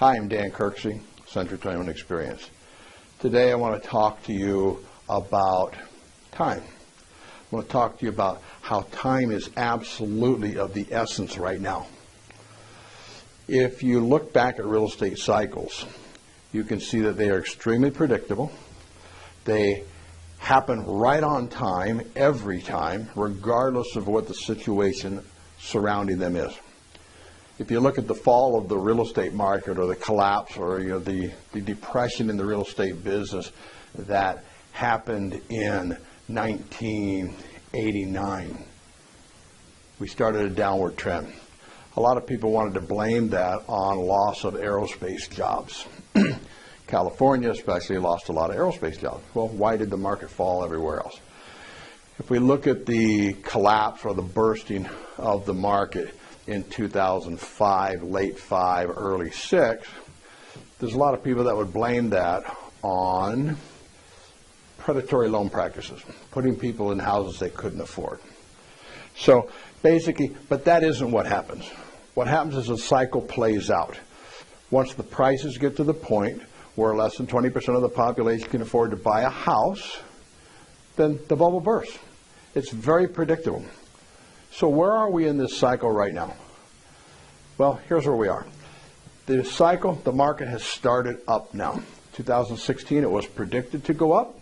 Hi, I'm Dan Kirksey, Century 21 Experience. Today I want to talk to you about time. I want to talk to you about how time is absolutely of the essence right now. If you look back at real estate cycles, you can see that they are extremely predictable. They happen right on time, every time, regardless of what the situation surrounding them is. If you look at the fall of the real estate market or the collapse or the depression in the real estate business that happened in 1989, we started a downward trend. A lot of people wanted to blame that on loss of aerospace jobs. California especially lost a lot of aerospace jobs. Well, why did the market fall everywhere else? If we look at the collapse or the bursting of the market in 2005, late 5, early 6, there's a lot of people that would blame that on predatory loan practices, putting people in houses they couldn't afford. So basically, but that isn't what happens. What happens is a cycle plays out. Once the prices get to the point where less than 20% of the population can afford to buy a house, then the bubble bursts. It's very predictable. So where are we in this cycle right now? Well, here's where we are. The cycle, the market has started up now. 2016, it was predicted to go up,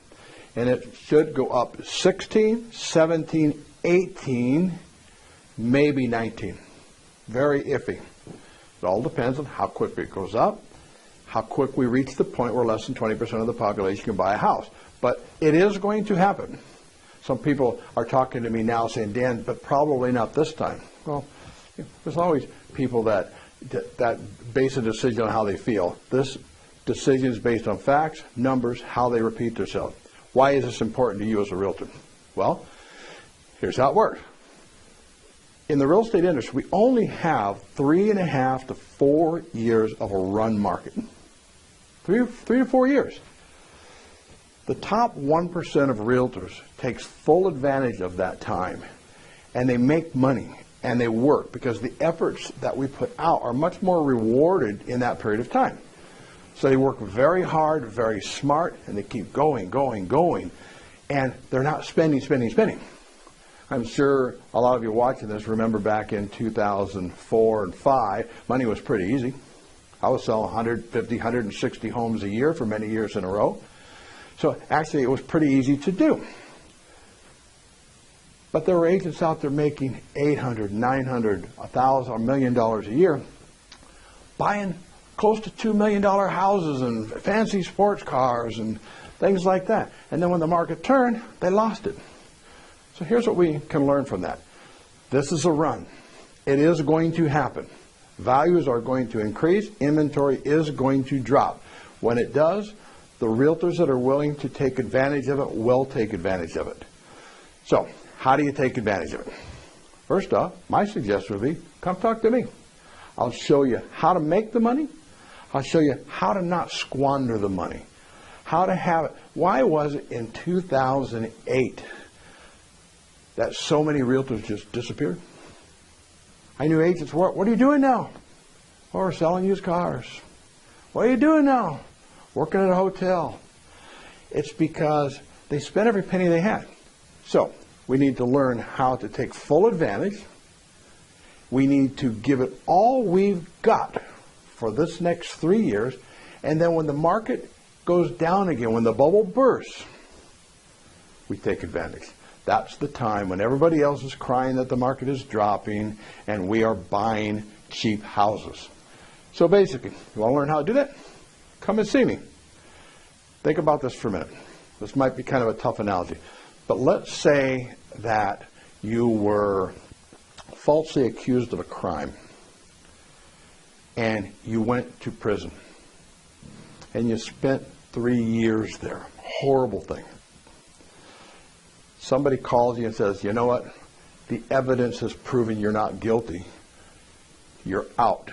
and it should go up 16, 17, 18, maybe 19. Very iffy. It all depends on how quickly it goes up, how quick we reach the point where less than 20% of the population can buy a house. But it is going to happen. Some people are talking to me now saying, Dan, but probably not this time. Well, there's always people that base a decision on how they feel. This decision is based on facts, numbers, how they repeat themselves. Why is this important to you as a realtor? Well, here's how it works. In the real estate industry, we only have 3.5 to 4 years of a run market. 3 to 4 years. The top 1% of realtors takes full advantage of that time, and they make money and they work because the efforts that we put out are much more rewarded in that period of time. So they work very hard, very smart, and they keep going, and they're not spending. I'm sure a lot of you watching this remember back in 2004 and 5, money was pretty easy. I was selling 150, 160 homes a year for many years in a row. So actually it was pretty easy to do. But there were agents out there making $800, $900, $1,000, $1 million a year, buying close to $2 million houses and fancy sports cars and things like that. And then when the market turned, they lost it. So here's what we can learn from that. This is a run. It is going to happen. Values are going to increase. Inventory is going to drop. When it does, the realtors that are willing to take advantage of it will take advantage of it. So, how do you take advantage of it? First off, my suggestion would be, come talk to me. I'll show you how to make the money. I'll show you how to not squander the money. How to have it. Why was it in 2008 that so many realtors just disappeared? I knew agents, what are you doing now? Oh, we're selling used cars. What are you doing now? Working at a hotel. It's because they spent every penny they had. So we need to learn how to take full advantage. We need to give it all we've got for this next 3 years. And then when the market goes down again, when the bubble bursts, we take advantage. That's the time when everybody else is crying that the market is dropping and we are buying cheap houses. So basically, you want to learn how to do that? Come and see me. Think about this for a minute. This might be kind of a tough analogy. But let's say that you were falsely accused of a crime and you went to prison and you spent 3 years there. Horrible thing. Somebody calls you and says, you know what? The evidence has proven you're not guilty. You're out.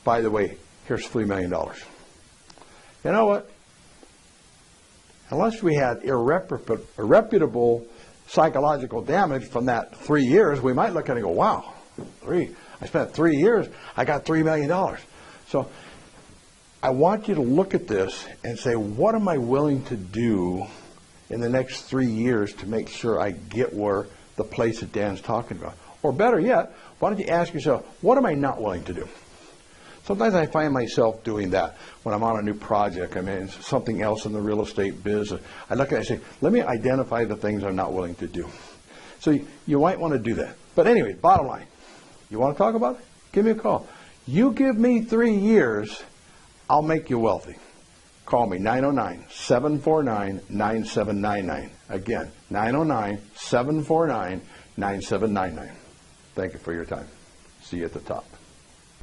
By the way, here's $3 million. You know what? Unless we had irreparable psychological damage from that 3 years, we might look at it and go, wow, I spent 3 years, I got $3 million. So I want you to look at this and say, what am I willing to do in the next 3 years to make sure I get where the place that Dan's talking about? Or better yet, why don't you ask yourself, what am I not willing to do? Sometimes I find myself doing that when I'm on a new project. I mean, something else in the real estate biz. I look at it and say, let me identify the things I'm not willing to do. So you might want to do that. But anyway, bottom line, you want to talk about it? Give me a call. You give me 3 years, I'll make you wealthy. Call me, 909-749-9799. Again, 909-749-9799. Thank you for your time. See you at the top.